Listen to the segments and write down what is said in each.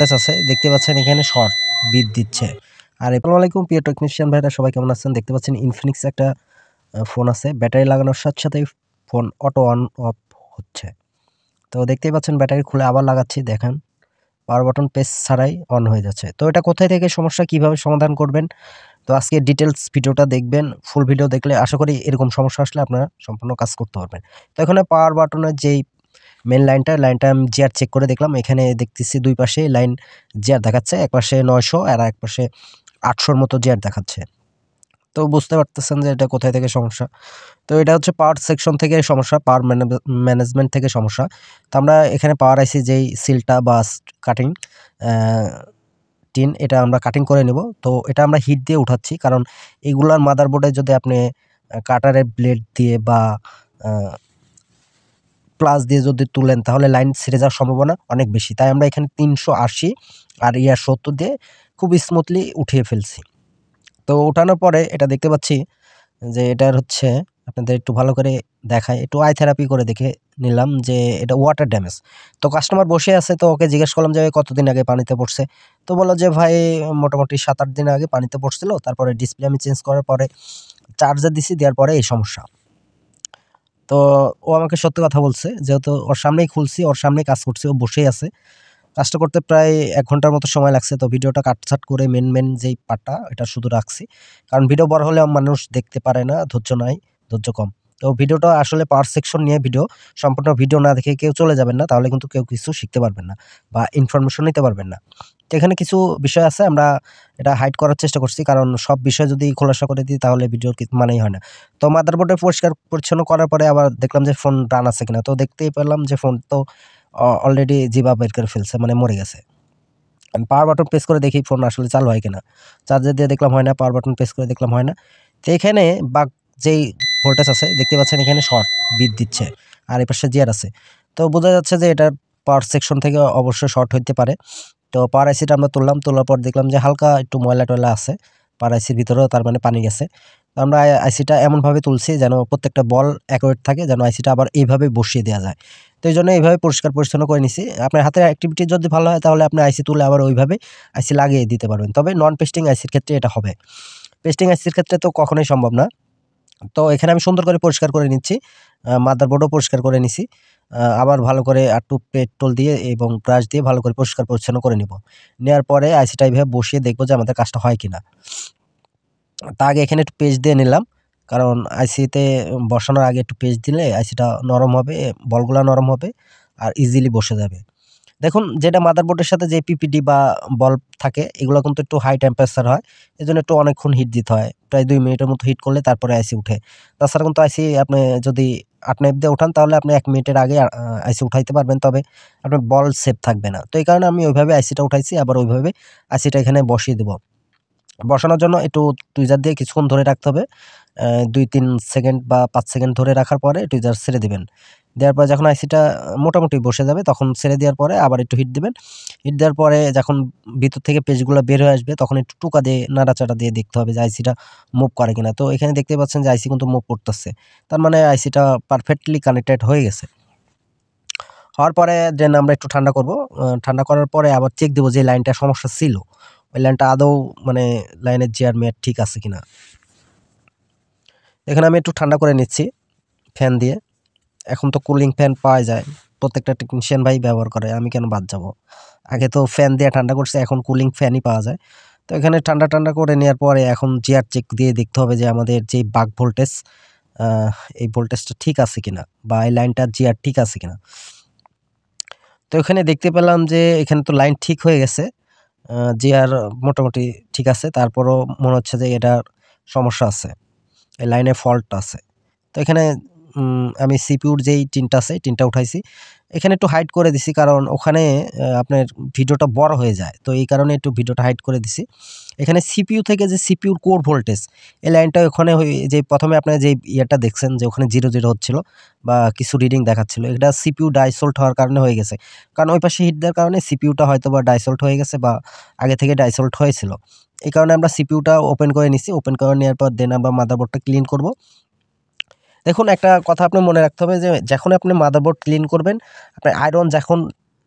Voltage আছে, দেখতে পাচ্ছেন এখানে শর্ট বিট দিচ্ছে। আর আসসালামু আলাইকুম প্রিয় টেকনিশিয়ান ভাইরা, সবাই কেমন আছেন? দেখতে পাচ্ছেন ইনফিনিক্স একটা ফোন আছে, ব্যাটারি লাগানোর সাথে সাথেই ফোন অটো অন অফ হচ্ছে। তো দেখতেই পাচ্ছেন ব্যাটারি খুলে আবার লাগাচ্ছি, দেখেন পাওয়ার বাটন প্রেস ছাড়াই অন হয়ে যাচ্ছে। তো এটা কোথায় থেকে সমস্যা, কিভাবে সমাধান করবেন, তো আজকে ডিটেলস ভিডিওটা দেখবেন। ফুল ভিডিও দেখলে আশা করি এরকম সমস্যা আসলে আপনারা সম্পূর্ণ কাজ করতে পারবেন। তো এখানে পাওয়ার বাটনের যেই মেন লাইনটা আমি জিআর চেক করে দেখলাম, এখানে দেখতেছি দুই পাশে লাইন জিআর দেখাচ্ছে, এক পাশে 900 আর এক পাশে 800-র মতো জিআর দেখাচ্ছে। তো বুঝতে পারতেছেন যে এটা কোথায় থেকে সমস্যা। তো এটা হচ্ছে পাওয়ার সেকশন থেকে সমস্যা, পাওয়ার ম্যানেজমেন্ট থেকে সমস্যা। তো আমরা এখানে পাওয়ার আইসি যেই সিলটা বা কাটিং টিন, এটা আমরা কাটিং করে নেব। তো এটা আমরা হিট দিয়ে উঠাচ্ছি, কারণ এগুলার মাদারবোর্ডে যদি আপনি কাটারের ব্লেড দিয়ে বা প্লাস দিয়ে যদি তুলেন তাহলে লাইন ছিঁড়ে যাওয়ার সম্ভাবনা অনেক বেশি। তাই আমরা এখানে 380 আর 70 দিয়ে খুব স্মুথলি উঠিয়ে ফেলছি। তো উঠানোর পরে এটা দেখতে পাচ্ছি যে এটার হচ্ছে, আপনাদের একটু ভালো করে দেখায়, একটু আই থেরাপি করে দেখে নিলাম যে এটা ওয়াটার ড্যামেজ। তো কাস্টমার বসে আছে, তো ওকে জিজ্ঞেস করলাম যে কতদিন আগে পানিতে পড়ছে। তো বললো যে ভাই মোটামুটি 7-8 দিন আগে পানিতে পড়ছিল, তারপরে ডিসপ্লে আমি চেঞ্জ করার পরে চার্জার দিছি, দেওয়ার পরে এই সমস্যা। তো ও আমাকে সত্যি কথা বলছে, যেহেতু ওর সামনেই খুলছি, ওর সামনেই কাজ করছি, ও বসেই আছে। কাজটা করতে প্রায় 1 ঘন্টার মতো সময় লাগছে। তো ভিডিওটা কাটছাট করে মেন যেই পার্টটা এটা শুধু রাখছি, কারণ ভিডিও বড় হলে মানুষ দেখতে পারে না, ধৈর্য নাই, ধৈর্য কম। তো ভিডিওটা আসলে পাওয়ার সেকশন নিয়ে ভিডিও, সম্পূর্ণ ভিডিও না দেখে কেউ চলে যাবেন না, তাহলে কিন্তু কেউ কিছু শিখতে পারবেন না বা ইনফরমেশন নিতে পারবেন না। তো এখানে কিছু বিষয় আছে, আমরা এটা হাইড করার চেষ্টা করছি, কারণ সব বিষয় যদি খোলাসা করে দিই তাহলে ভিডিওর মানেই হয় না। তো মাদারবোর্ডে পরিষ্কার পরিচ্ছন্ন করার পরে আবার দেখলাম যে ফোন রান আছে কিনা। তো দেখতেই পেলাম যে ফোন তো অলরেডি জিবা বের করে ফেলছে, মানে মরে গেছে। আমি পাওয়ার বাটন প্রেস করে দেখি ফোন আসলে চালু হয় কিনা। চার্জার দিয়ে দেখলাম হয় না, পাওয়ার বাটন প্রেস করে দেখলাম হয় না। তো এখানে যেই ভোল্টেজ আছে, দেখতে পাচ্ছেন এখানে শর্ট বিট দিচ্ছে আর এপাশে জিআর আছে। তো বোঝা যাচ্ছে যে এটার পাওয়ার সেকশন থেকে অবশ্যই শর্ট হইতে পারে। তো পাওয়ার আইসিটা আমরা তুললাম, তোলার পর দেখলাম যে হালকা একটু ময়লা-টয়লা আছে পাওয়ার আইসির ভিতরেও, তার মানে পানি গেছে। তো আমরা আইসিটা এমনভাবে তুলছি যেন প্রত্যেকটা বল অ্যাকুরেট থাকে, যেন আইসিটা আবার এইভাবে বসিয়ে দেওয়া যায়। তো এইজন্য এইভাবে পরিষ্কার পরিচ্ছন্ন করে নিছি। আপনার হাতের অ্যাক্টিভিটি যদি ভালো হয় তাহলে আপনি আইসি তুলে আবার ওইভাবে আইসি লাগিয়ে দিতে পারবেন। তবে নন পেস্টিং আইসির ক্ষেত্রে এটা হবে। পেস্টিং আইসির ক্ষেত্রে তো কখনোই সম্ভব না। তো এখানে আমি সুন্দর করে পরিষ্কার করে নিচ্ছি। মাদারবোর্ডও পরিষ্কার করে নিছি। আবার ভালো করে আরটু পেট্রোল দিয়ে এবং ব্রাশ দিয়ে ভালো করে পরিষ্কার পরিচ্ছন্ন করে নিব। নেয়ার পরে আইসিটা এভাবে বসিয়ে দেখব যে আমাদের কাজটা হয় কিনা। তার আগে এখানে একটু পেস্ট দিয়ে নিলাম। কারণ আইসিতে বসানোর আগে একটু পেস্ট দিলে আইসিটা নরম হবে, বলগুলা নরম হবে আর ইজিলি বসে যাবে। দেখুন, যেটা মাদারবোর্ডের সাথে যে পিপিডি বা বল্ব থাকে, এগুলো কিন্তু একটু হাই টেম্পারেচার হয়। এজন্য একটু অনেকক্ষণ হিট দিতে হয়। প্রায় 2 মিনিটের মতো হিট করলে তারপরে আইসি উঠে। তাছাড়া কিন্তু আইসি আপনি যদি 8 নাইফ দিয়ে উঠান তাহলে আপনি 1 মিনিটের আগে আইসি উঠাইতে পারবেন। তবে আপনার বল সেফ থাকবে না। তো এই কারণে আমি ওইভাবে আইসিটা উঠাইছি, আবার ওইভাবে আইসিটা এখানে বসিয়ে দেব। বসানোর জন্য একটু টুইজার দিয়ে কিছুক্ষণ ধরে রাখতে হবে। 2-3 সেকেন্ড বা 5 সেকেন্ড ধরে রাখার পরে টুইজার ছেড়ে দিবেন। দেওয়ার পরে যখন আইসিটা মোটামুটি বসে যাবে তখন ছেড়ে দেওয়ার পরে আবার একটু হিট দিবেন। হিট দেওয়ার পরে যখন ভিতর থেকে পেজগুলো বের হয়ে আসবে তখন একটু টোকা দিয়ে নাড়াচাড়া দিয়ে দেখতে হবে যে আইসিটা মুভ করে কিনা। তো এখানে দেখতে পাচ্ছেন যে আইসি কিন্তু মুভ করতেছে। তার মানে আইসিটা পারফেক্টলি কানেক্টেড হয়ে গেছে। হওয়ার পরে দেন আমরা একটু ঠান্ডা করব। ঠান্ডা করার পরে আবার চেক দেব যে লাইনটা সমস্যা ছিল। ওই লাইনটা আদৌ মানে লাইনের জিআর মেয়ার ঠিক আছে কিনা। এখানে আমি একটু ঠান্ডা করে নিচ্ছি ফ্যান দিয়ে। এখন তো কুলিং ফ্যান পাওয়া যায়। প্রত্যেকটা টেকনিশিয়ান ভাই ব্যবহার করে। আমি কেন বাদ যাব? আগে তো ফ্যান দিয়ে ঠান্ডা করছে, এখন কুলিং ফ্যানই পাওয়া যায়। তো এখানে ঠান্ডা করে নেওয়ার পরে এখন জিআর চেক দিয়ে দেখতে হবে যে আমাদের যে বাক ভোল্টেজ, আ এই ভোল্টেজটা ঠিক আছে কিনা বা এই লাইনটার জিআর ঠিক আছে কিনা। তো এখানে দেখতে পেলাম যে এখানে তো লাইন ঠিক হয়ে গেছে। জিআর মোটামুটি ঠিক আছে। তারপরও মনে হচ্ছে যে এটার সমস্যা আছে। এই লাইনে ফল্ট আছে। তো এখানে আমি সিপিইউর যেই টিনটা আছে, টিনটা উঠাইছি। এখানে একটু হাইড করে দিছি, কারণ ওখানে আপনার ভিডিওটা বড় হয়ে যায়। তো এই কারণে একটু ভিডিওটা হাইড করে দিছি। এখানে সিপিইউ থেকে যে সিপিইউর কোর ভোল্টেজ, এই লাইনটা ওখানে যে ১ম এ আপনারা যে ইয়েটা দেখছেন যে ওখানে 0 হচ্ছিল বা কিছু রিডিং দেখাচ্ছিল। এটা সিপিইউ ডাইসোল্ট হওয়ার কারণে হয়ে গেছে। কারণ ওই পাশে হিট দেওয়ার কারণে সিপিইউটা হয়তোবা ডাইসোল্ট হয়ে গেছে বা আগে থেকে ডাইসোল্ট হয়েছিল। এই কারণে আমরা সিপিইউটা ওপেন করে নিছি। ওপেন করে নেওয়ার পর দেন আমরা মাদারবোর্ডটা ক্লিন করব। দেখুন, একটা কথা আপনার মনে রাখতে হবে যে যখন আপনি মাদারবোর্ড ক্লিন করবেন, আপনার আয়রন যখন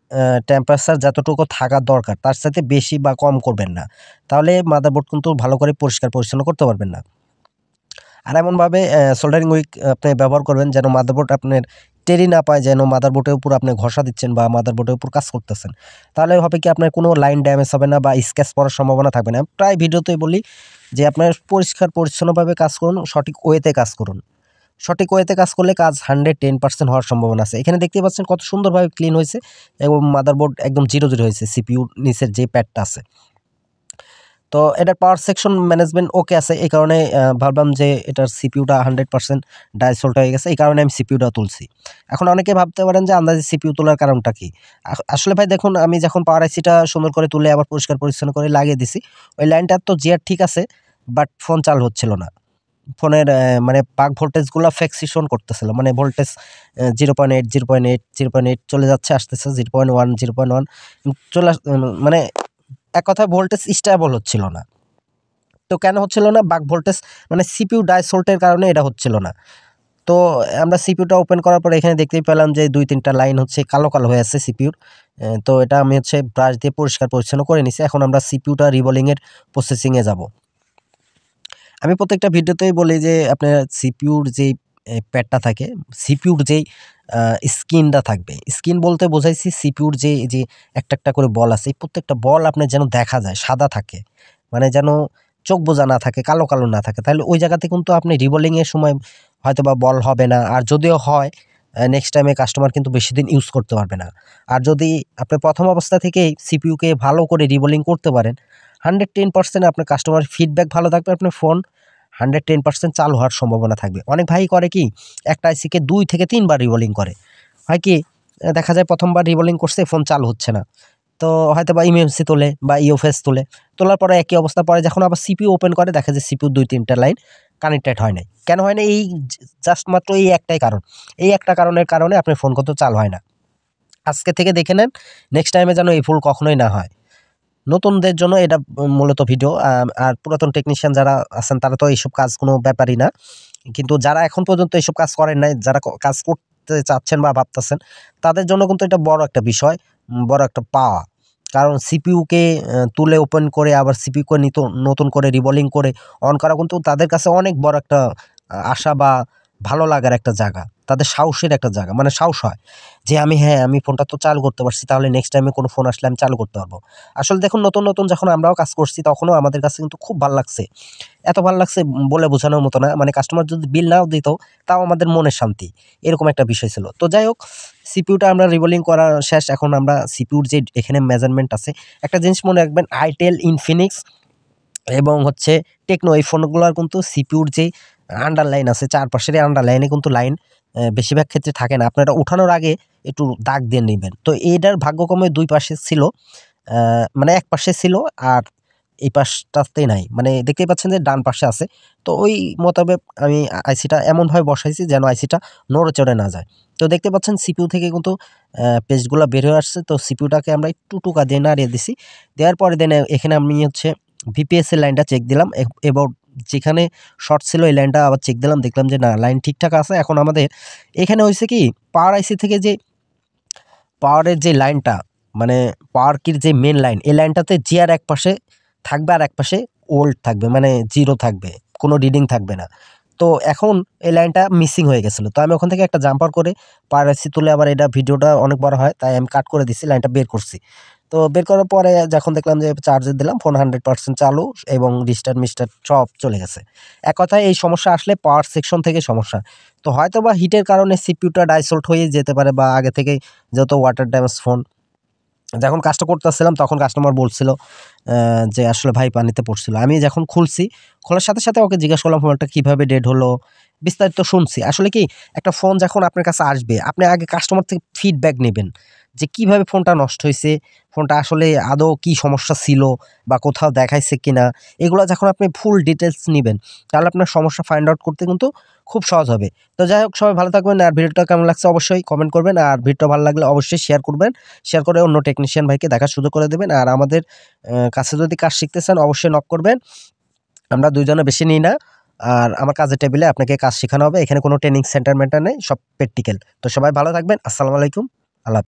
টেম্পারেচার যতটুকু থাকার দরকার তার সাথে বেশি বা কম করবেন না, তাহলে মাদারবোর্ড কিন্তু ভালো করে পরিষ্কার পরিচ্ছন্ন করতে পারবেন না। আর এমনভাবে সোল্ডারিং উইক আপনি ব্যবহার করবেন যেন মাদারবোর্ড আপনার টেরি না পায়, যেন মাদারবোর্ডের উপর আপনি ঘষা দিচ্ছেন বা মাদারবোর্ডের উপর কাজ করতেছেন। তাহলে হবে কি আপনার কোনো লাইন ড্যামেজ হবে না বা স্ক্র্যাচ পড়ার সম্ভাবনা থাকবে না। প্রায় ভিডিওতেই বলি যে আপনার পরিষ্কার পরিচ্ছন্নভাবে কাজ করুন, সঠিক ওয়েতে কাজ করুন। সঠিক ওয়েতে কাজ করলে কাজ 110% হওয়ার সম্ভাবনা আছে। এখানে দেখতেই পাচ্ছেন কত সুন্দরভাবে ক্লিন হয়েছে এবং মাদারবোর্ড একদম জিরো হয়েছে, সিপিইউর নিচের যে প্যাডটা আছে। তো এটার পাওয়ার সেকশন ম্যানেজমেন্ট ওকে আছে, এই কারণে ভাবলাম যে এটার সিপিইউটা 100% ডাইসোল্ট হয়ে গেছে, এই কারণে আমি সিপিইউটা তুলছি। এখন অনেকে ভাবতে পারেন যে আন্দাজে সিপিইউ তোলার কারণটা কি? আসলে ভাই দেখুন, আমি যখন পাওয়ার আইসিটা সুন্দর করে তুলে আবার পরিষ্কার পরিচ্ছন্ন করে লাগিয়ে দিছি, ওই লাইনটার তো জিয়ার ঠিক আছে, বাট ফোন চালু হচ্ছিল না। ফোনের মানে বাক ভোল্টেজগুলো ফ্যাক্সিশন করতেছিল। মানে ভোল্টেজ 0.8, 0.8, 0.8 চলে যাচ্ছে, আসতেছে 0.1, 0.1 চলে মানে এক কথায় ভোল্টেজ স্টেবল হচ্ছিল না। তো কেন হচ্ছিল না? বাক ভোল্টেজ মানে সিপিইউ ডাইসোল্টের কারণে এটা হচ্ছিল না। তো আমরা সিপিইউটা ওপেন করার পরে এখানে দেখতেই পেলাম যে ২-৩টা লাইন হচ্ছে কালো, কালো হয়ে আছে সিপিইউর। তো এটা আমি হচ্ছে ব্রাশ দিয়ে পরিষ্কার পরিচ্ছন্ন করে নিছি। এখন আমরা সিপিইউটা রিবোলিং এর প্রসেসিং এ যাব। আমি প্রত্যেকটা ভিডিওতেই বলি যে আপনার সিপিইউর যেই প্যাডটা থাকে, সিপিইউর যেই স্কিনটা থাকবে। স্কিন বলতে বোঝাইছি সিপিইউর যে একটা, একটা করে বল আছে। এই প্রত্যেকটা বল আপনার যেন দেখা যায়, সাদা থাকে। মানে যেন চোখ বোঝা না থাকে, কালো, কালো না থাকে। তাহলে ওই জায়গাতে কিন্তু আপনি রিবোলিং এর সময় হয়তোবা বল হবে না। আর যদিও হয়, নেক্সট টাইমে কাস্টমার কিন্তু বেশিদিন ইউজ করতে পারবে না। আর যদি আপনি ১ম অবস্থা থেকেই সিপিইউকে ভালো করে রিবোলিং করতে পারেন, 110% আপনার কাস্টমার ফিডব্যাক ভালো থাকবে, আপনার ফোন 110% চালু হওয়ার সম্ভাবনা থাকবে। অনেক ভাই করে কি, একটা আইসিকে ২ থেকে ৩ বার রিবোলিং করে। হয় কি, দেখা যায় ১ম বার রিবোলিং করছে, ফোন চালু হচ্ছে না। তো হয়তোবা ইএমসি তোলে বা ইউএফএস তোলে। তোলার পরে একই অবস্থা, পরে যখন আবার সিপিইউ ওপেন করে দেখা যায় সিপিইউর ২-৩টা লাইন কানেক্টেড হয় নাই। কেন হয় নাই? এই জাস্ট মাত্র এই একটাই কারণ। এই একটা কারণের কারণে আপনার ফোন কিন্তু চালু হয় না। আজকে থেকে দেখে নেন, নেক্সট টাইমে যেন এই ভুল কখনোই না হয়। নতুনদের জন্য এটা মূলত ভিডিও। আর পুরাতন টেকনিশিয়ান যারা আছেন তারা তো এইসব কাজ কোনো ব্যাপারই না। কিন্তু যারা এখন পর্যন্ত এইসব কাজ করেন নাই, যারা কাজ করতে চাচ্ছেন বা ভাবতেছেন, তাদের জন্য কিন্তু এটা বড় একটা বিষয়, বড় একটা পাওয়া। কারণ সিপিইউকে তুলে ওপেন করে আবার সিপিইউকে নতুন করে রিবোলিং করে অন করা কিন্তু তাদের কাছে অনেক বড় একটা আশা বা ভালো লাগার একটা জায়গা। তাদের সাহসের একটা জায়গা। মানে সাহস হয় যে আমি ফোনটা তো চালু করতে পারছি, তাহলে নেক্সট টাইমে কোনো ফোন আসলে আমি চালু করতে পারবো। আসলে দেখুন, নতুন, নতুন যখন আমরাও কাজ করছি তখনও আমাদের কাছে কিন্তু খুব ভাল লাগছে। এত ভাল লাগছে বলে বোঝানোর মতো না। মানে কাস্টমার যদি বিল নাও দিত, তাও আমাদের মনের শান্তি। এরকম একটা বিষয় ছিল। তো যাই হোক, সিপিইউটা আমরা রিবোলিং করা শেষ। এখন আমরা সিপিইউর যে এখানে মেজারমেন্ট আছে, একটা জিনিস মনে রাখবেন, আইটেল, ইনফিনিক্স এবং হচ্ছে টেকনো, এই ফোনগুলোর কিন্তু সিপিইউর যেই আন্ডারলাইন আছে, চারপাশের আন্ডারলাইনে কিন্তু লাইন বেশিরভাগ ক্ষেত্রে থাকে না। আপনারা উঠানোর আগে একটু দাগ দিয়ে নিবেন। তো এটার ভাগ্যক্রমে ২ পাশে ছিল। মানে এক পাশে ছিল আর এই পাশটাতে নাই। মানে দেখতেই পাচ্ছেন যে ডান পাশে আছে। তো ওই মোতাবেক আমি আইসিটা এমনভাবে বসাইছি যেন আইসিটা নড়ে-চড়ে না যায়। তো দেখতে পাচ্ছেন সিপিইউ থেকে কিন্তু পেস্টগুলা বের হয়ে আসছে। তো সিপিইউটাকে আমরা একটু টোকা দিয়ে নাড়িয়ে দিছি। দেওয়ার পরে দেন এখানে আমি হচ্ছে ভিপিএস এর লাইনটা চেক দিলাম। এবাউট যেখানে শর্ট ছিল এই লাইনটা আবার চেক দিলাম। দেখলাম যে না, লাইন ঠিকঠাক আছে। এখন আমাদের এখানে হইছে কি, পাওয়ার আইসি থেকে যে পাওয়ারের যে লাইনটা, মানে পাওয়ার কির যে মেইন লাইন, এই লাইনটাতে জিআর একপাশে থাকবে আর একপাশে ওল্ড থাকবে, মানে 0 থাকবে। কোনো রিডিং থাকবে না। তো এখন এই লাইনটা মিসিং হয়ে গেছিল। তো আমি ওখান থেকে একটা জাম্পার করে পাওয়ার আইসি তুলে, আবার এটা ভিডিওটা অনেক বড় হয় তাই আমি কাট করে দিছি, লাইনটা বের করছি। তো বের করার পরে যখন দেখলাম যে চার্জে দিলাম, ফোন 100% চালু এবং রিস্টার্ট-মিস্টার্ট সব চলে গেছে। এক কথায় এই সমস্যা আসলে পাওয়ার সেকশন থেকে সমস্যা। তো হয়তোবা হিটের কারণে সিপিইউটা ডাইসোল্ট হয়ে যেতে পারে বা আগে থেকেই যেহেতু ওয়াটার ড্যামেজ ফোন, যখন কাজটা করতেছিলাম তখন কাস্টমার বলছিল যে আসলে ভাই পানিতে পড়ছিল। আমি যখন খুলছি, খোলার সাথে, সাথে ওকে জিজ্ঞেস করলাম ফোনটা কিভাবে ডেড হলো? বিস্তারিত শুনছি। আসলে কি, একটা ফোন যখন আপনার কাছে আসবে, আপনি আগে কাস্টমার থেকে ফিডব্যাক নিবেন যে কিভাবে ফোনটা নষ্ট হইছে, ফোনটা আসলে আদৌ কি সমস্যা ছিল বা কোথাও দেখাইছে কিনা? এগুলা যখন আপনি ফুল ডিটেইলস নিবেন, তাহলে আপনার সমস্যা ফাইন্ড আউট করতে কিন্তু খুব সহজ হবে। তো যাই হোক, সবাই ভালো থাকবেন। আর ভিডিওটা কেমন লাগছে অবশ্যই কমেন্ট করবেন। আর ভিডিওটা ভালো লাগলে অবশ্যই শেয়ার করবেন। শেয়ার করে অন্য টেকনিশিয়ান ভাইকে দেখার সুযোগ করে দেবেন। আর আমাদের কাছে যদি কাজ শিখতে চান অবশ্যই নক করবেন। আমরা ২ জনে বেশি নিই না। আর আমার কাজের টেবিলে আপনাকে কাজ শেখানো হবে। এখানে কোনো ট্রেনিং সেন্টার মেন্টার নেই, সব প্র্যাকটিক্যাল। তো সবাই ভালো থাকবেন। আসসালামু আলাইকুম। আল্লাহ